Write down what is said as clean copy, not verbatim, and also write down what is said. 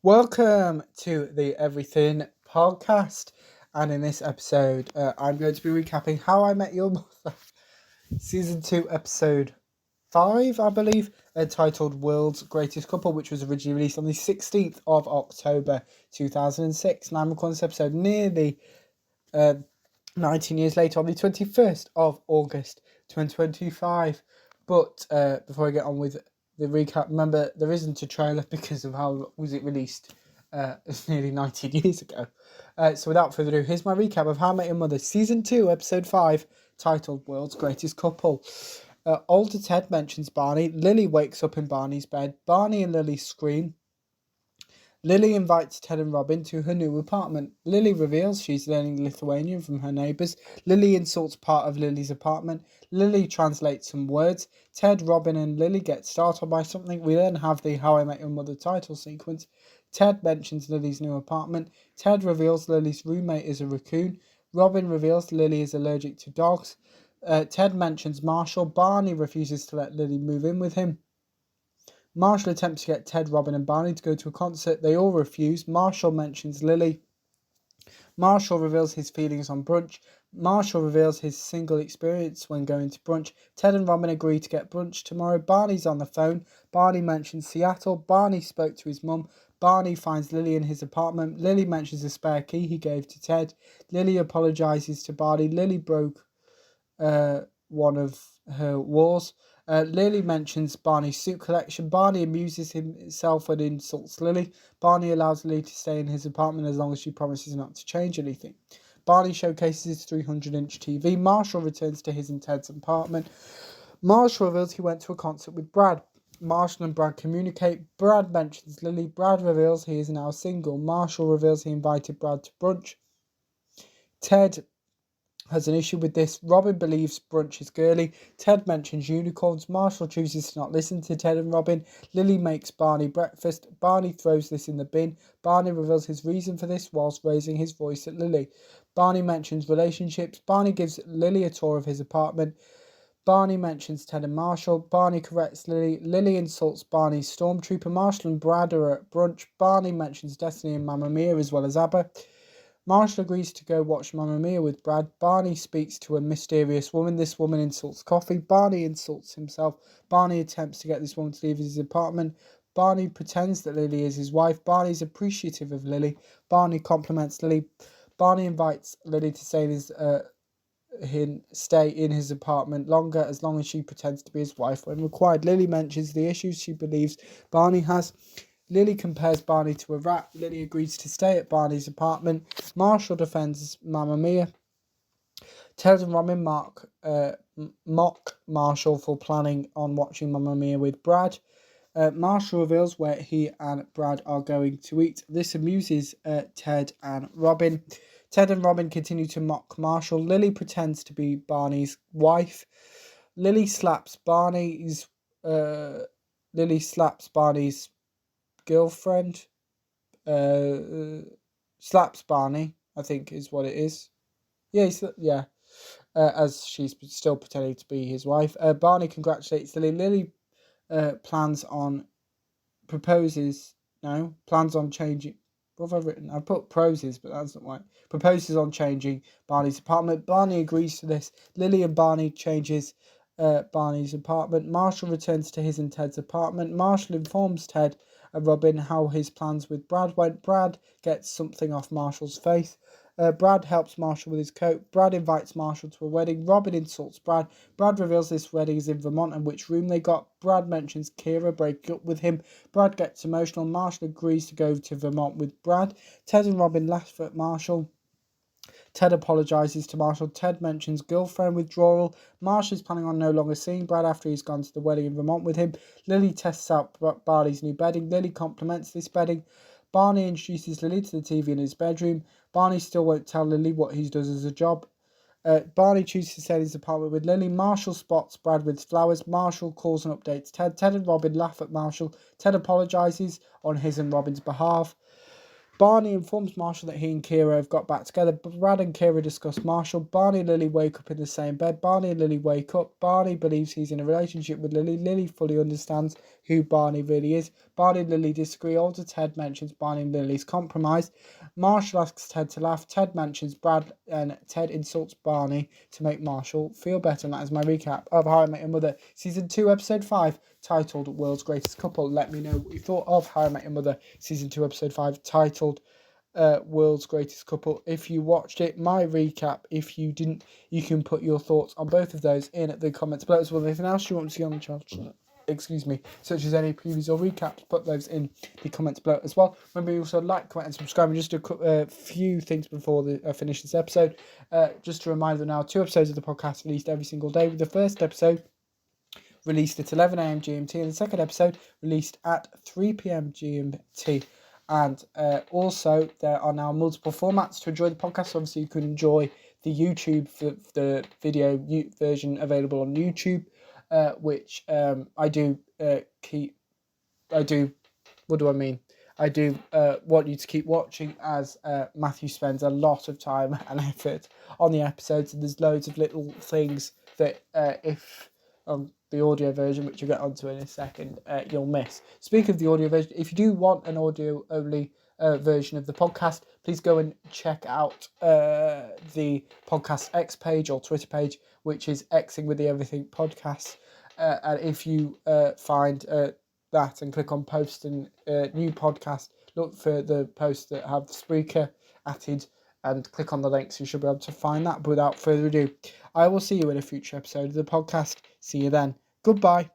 Welcome to the Everything Podcast, and in this episode, I'm going to be recapping How I Met Your Mother, Season 2, Episode 5, I believe, entitled World's Greatest Couple, which was originally released on the 16th of October 2006. And I'm recording this episode nearly 19 years later on the 21st of August 2025. But before I get on with the recap, remember there isn't a trailer because of how was it released nearly 19 years ago. So without further ado, here's my recap of How I Met Your Mother Season 2 Episode 5 titled World's Greatest Couple. Older Ted mentions Barney. Lily wakes up in Barney's bed. Barney and Lily scream. Lily invites Ted and Robin to her new apartment. Lily reveals she's learning Lithuanian from her neighbours. Lily insults part of Lily's apartment. Lily translates some words. Ted, Robin and Lily get startled by something. We then have the How I Met Your Mother title sequence. Ted mentions Lily's new apartment. Ted reveals Lily's roommate is a raccoon. Robin reveals Lily is allergic to dogs. Ted mentions Marshall. Barney refuses to let Lily move in with him. Marshall attempts to get Ted, Robin and Barney to go to a concert. They all refuse. Marshall mentions Lily. Marshall reveals his feelings on brunch. Marshall reveals his single experience when going to brunch. Ted and Robin agree to get brunch tomorrow. Barney's on the phone. Barney mentions Seattle. Barney spoke to his mum. Barney finds Lily in his apartment. Lily mentions a spare key he gave to Ted. Lily apologizes to Barney. Lily broke one of her walls. Lily mentions Barney's suit collection. Barney amuses himself and insults Lily. Barney allows Lily to stay in his apartment as long as she promises not to change anything. Barney showcases his 300-inch TV. Marshall returns to his and Ted's apartment. Marshall reveals he went to a concert with Brad. Marshall and Brad communicate. Brad mentions Lily. Brad reveals he is now single. Marshall reveals he invited Brad to brunch. Ted has an issue with this. Robin believes brunch is girly. Ted mentions unicorns. Marshall chooses to not listen to Ted and Robin. Lily makes Barney breakfast. Barney throws this in the bin. Barney reveals his reason for this whilst raising his voice at Lily. Barney mentions relationships. Barney gives Lily a tour of his apartment. Barney mentions Ted and Marshall. Barney corrects Lily. Lily insults Barney's stormtrooper. Marshall and Brad are at brunch. Barney mentions Destiny and Mamma Mia as well as ABBA. Marshall agrees to go watch Mamma Mia with Brad. Barney speaks to a mysterious woman. This woman insults Coffee. Barney insults himself. Barney attempts to get this woman to leave his apartment. Barney pretends that Lily is his wife. Barney's appreciative of Lily. Barney compliments Lily. Barney invites Lily to stay in his apartment longer as long as she pretends to be his wife when required. Lily mentions the issues she believes Barney has. Lily compares Barney to a rat. Lily agrees to stay at Barney's apartment. Marshall defends Mamma Mia. Ted and Robin mock Marshall for planning on watching Mamma Mia with Brad. Marshall reveals where he and Brad are going to eat. This amuses Ted and Robin. Ted and Robin continue to mock Marshall. Lily pretends to be Barney's wife. Lily slaps Barney's girlfriend. Slaps Barney, I think is what it is. Yeah. As she's still pretending to be his wife. Barney congratulates Lily. Lily plans on changing. What have I written? I put proses, but that's not right. Proposes on changing Barney's apartment. Barney agrees to this. Lily and Barney changes Barney's apartment. Marshall returns to his and Ted's apartment. Marshall informs Ted and Robin how his plans with Brad went. Brad gets something off Marshall's face. Brad helps Marshall with his coat. Brad invites Marshall to a wedding. Robin insults Brad. Brad reveals this wedding is in Vermont and which room they got. Brad mentions Kira breaking up with him. Brad gets emotional. Marshall agrees to go to Vermont with Brad. Ted and Robin laugh at Marshall. Ted apologizes to Marshall. Ted mentions girlfriend withdrawal. Marshall is planning on no longer seeing Brad after he's gone to the wedding in Vermont with him. Lily tests out Barney's new bedding. Lily compliments this bedding. Barney introduces Lily to the TV in his bedroom. Barney still won't tell Lily what he does as a job. Barney chooses to stay in his apartment with Lily. Marshall spots Brad with flowers. Marshall calls and updates Ted. Ted and Robin laugh at Marshall. Ted apologizes on his and Robin's behalf. Barney informs Marshall that he and Kira have got back together. Brad and Kira discuss Marshall. Barney and Lily wake up in the same bed. Barney and Lily wake up. Barney believes he's in a relationship with Lily. Lily fully understands who Barney really is. Barney and Lily disagree. Older Ted mentions Barney and Lily's compromise. Marshall asks Ted to laugh. Ted mentions Brad and Ted insults Barney to make Marshall feel better. And that is my recap of How I Met Your Mother Season 2 Episode 5, titled World's Greatest Couple. Let me know what you thought of How I Met Your Mother Season 2 Episode 5, titled World's Greatest Couple. If you watched it, my recap. If you didn't, you can put your thoughts on both of those in the comments below as well. Anything else you want to see on the channel, such as any previews or recaps, put those in the comments below as well. Remember, you also like, comment and subscribe. And just a few things before I finish this episode. Just a reminder, now 2 episodes of the podcast released every single day, with the first episode released at 11 a.m. GMT and the second episode released at 3 p.m. GMT. And also, there are now multiple formats to enjoy the podcast. Obviously, you can enjoy the YouTube, the video version available on YouTube, which I do want you to keep watching, as Matthew spends a lot of time and effort on the episodes, and there's loads of little things that if the audio version, which you'll get onto in a second, you'll miss. Speaking of the audio version, if you do want an audio only version of the podcast, please go and check out the Podcast X page or Twitter page, which is Xing with the Everything Podcast. And if you find that and click on post and new podcast, look for the posts that have Spreaker added and click on the links. You should be able to find that. But without further ado, I will see you in a future episode of the podcast. See you then. Goodbye.